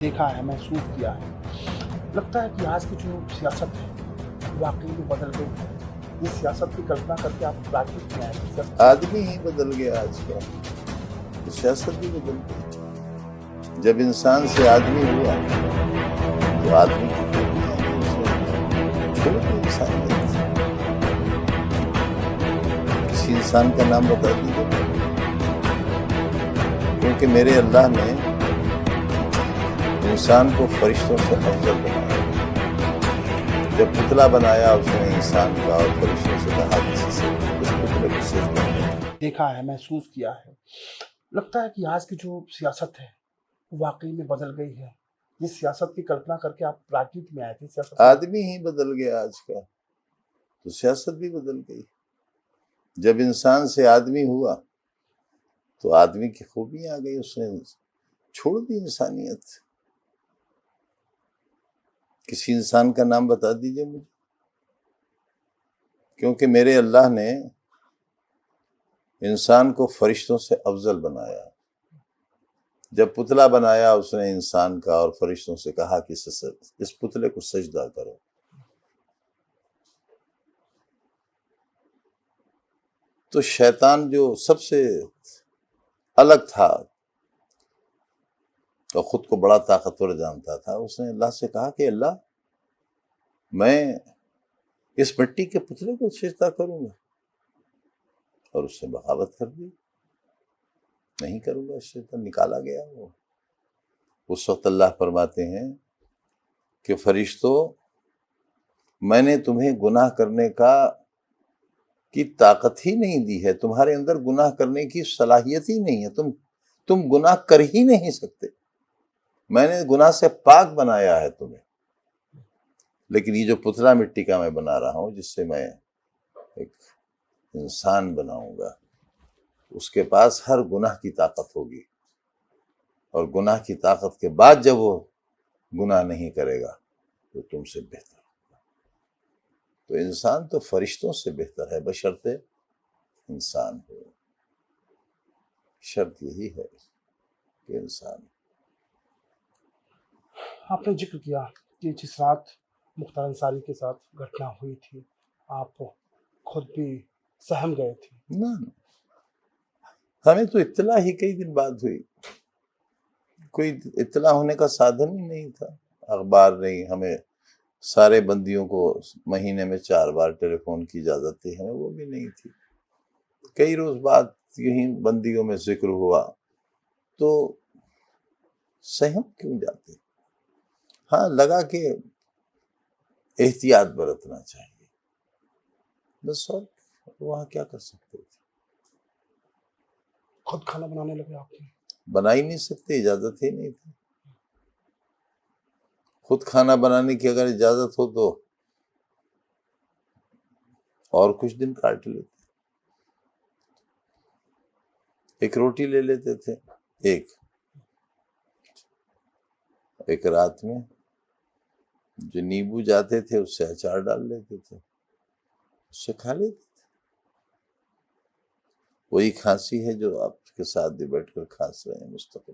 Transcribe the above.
دیکھا ہے، محسوس کیا ہے۔ لگتا ہے کہ آج کی جو سیاست ہے واقعی میں بدل گئی ہے۔ یہ سیاست کی کلپنا کر کے آپ راجنیتی میں آئے ہیں، سیاست آدمی ہی بدل گیا آج کا، تو سیاست بھی بدل گئی۔ جب انسان سے آدمی ہوا تو آدمی کی چھوڑ دی انسانیت۔ کسی انسان کا نام بتا دیجیے، کیونکہ میرے اللہ نے انسان کو فرشتوں سے افضل بنایا۔ جب پتلا بنایا اس نے انسان کا اور فرشتوں سے کہا کسی سے اس پتلے کو سجدہ کرو۔ دیکھا ہے، محسوس کیا ہے۔ لگتا ہے کہ آج کی جو سیاست ہے واقعی میں بدل گئی ہے۔ یہ سیاست کی کلپنا کر کے آپ راجنیتی میں آئے تھے، سیاست آدمی ہی بدل گیا آج کا، تو سیاست بھی بدل گئی۔ جب انسان سے آدمی ہوا تو آدمی کی خوبیاں آ گئی، اس نے چھوڑ دی انسانیت۔ کسی انسان کا نام بتا دیجئے مجھے، کیونکہ میرے اللہ نے انسان کو فرشتوں سے افضل بنایا۔ جب پتلا بنایا اس نے انسان کا اور فرشتوں سے کہا کہ اس پتلے کو سجدہ کرو۔ تو شیطان جو سب سے الگ تھا اور خود کو بڑا طاقتور جانتا تھا، اس نے اللہ سے کہا کہ اللہ میں اس مٹی کے پتلے کو سجدہ کروں گا، اور اس نے بغاوت کر دی، نہیں کروں گا، شیطان نکالا گیا۔ وہ اس وقت اللہ فرماتے ہیں کہ فرشتوں، میں نے تمہیں گناہ کرنے کی طاقت ہی نہیں دی ہے، تمہارے اندر گناہ کرنے کی صلاحیت ہی نہیں ہے، تم گناہ کر ہی نہیں سکتے، میں نے گناہ سے پاک بنایا ہے تمہیں۔ لیکن یہ جو پتلا مٹی کا میں بنا رہا ہوں، جس سے میں ایک انسان بناؤں گا، اس کے پاس ہر گناہ کی طاقت ہوگی، اور گناہ کی طاقت کے بعد جب وہ گناہ نہیں کرے گا تو تم سے بہتر ہوگا۔ تو انسان تو فرشتوں سے بہتر ہے، بشرطے انسان ہو۔ شرط یہی ہے کہ انسان۔ آپ نے ذکر کیا کہ جس رات مختار انصاری کے ساتھ گھٹنا ہوئی تھی آپ خود بھی سہم گئے تھے۔ نہ، ہمیں تو اطلاع ہی کئی دن بعد ہوئی، کوئی اطلاع ہونے کا سادھن ہی نہیں تھا، اخبار نہیں، ہمیں سارے بندیوں کو مہینے میں 4 بار ٹیلی فون کی اجازت تھی، ہمیں وہ بھی نہیں تھی۔ کئی روز بعد یہیں بندیوں میں ذکر ہوا، تو سہم کیوں جاتے؟ ہاں، لگا کہ احتیاط برتنا چاہیے، بس، اور وہاں کیا کر سکتے تھے؟ خود کھانا بنانے لگے آپ نے؟ بنا ہی نہیں سکتے، اجازت ہی نہیں تھی۔ خود کھانا بنانے کی اگر اجازت ہو تو اور کچھ دن کاٹ لیتے، ایک روٹی لے لیتے تھے، ایک رات میں جو نیبو جاتے تھے اس سے اچار ڈال لیتے تھے، اس سے کھا لیتے تھے۔ وہی کھانسی ہے جو آپ کے ساتھ بھی بیٹھ کر کھانس رہے ہیں مستقل۔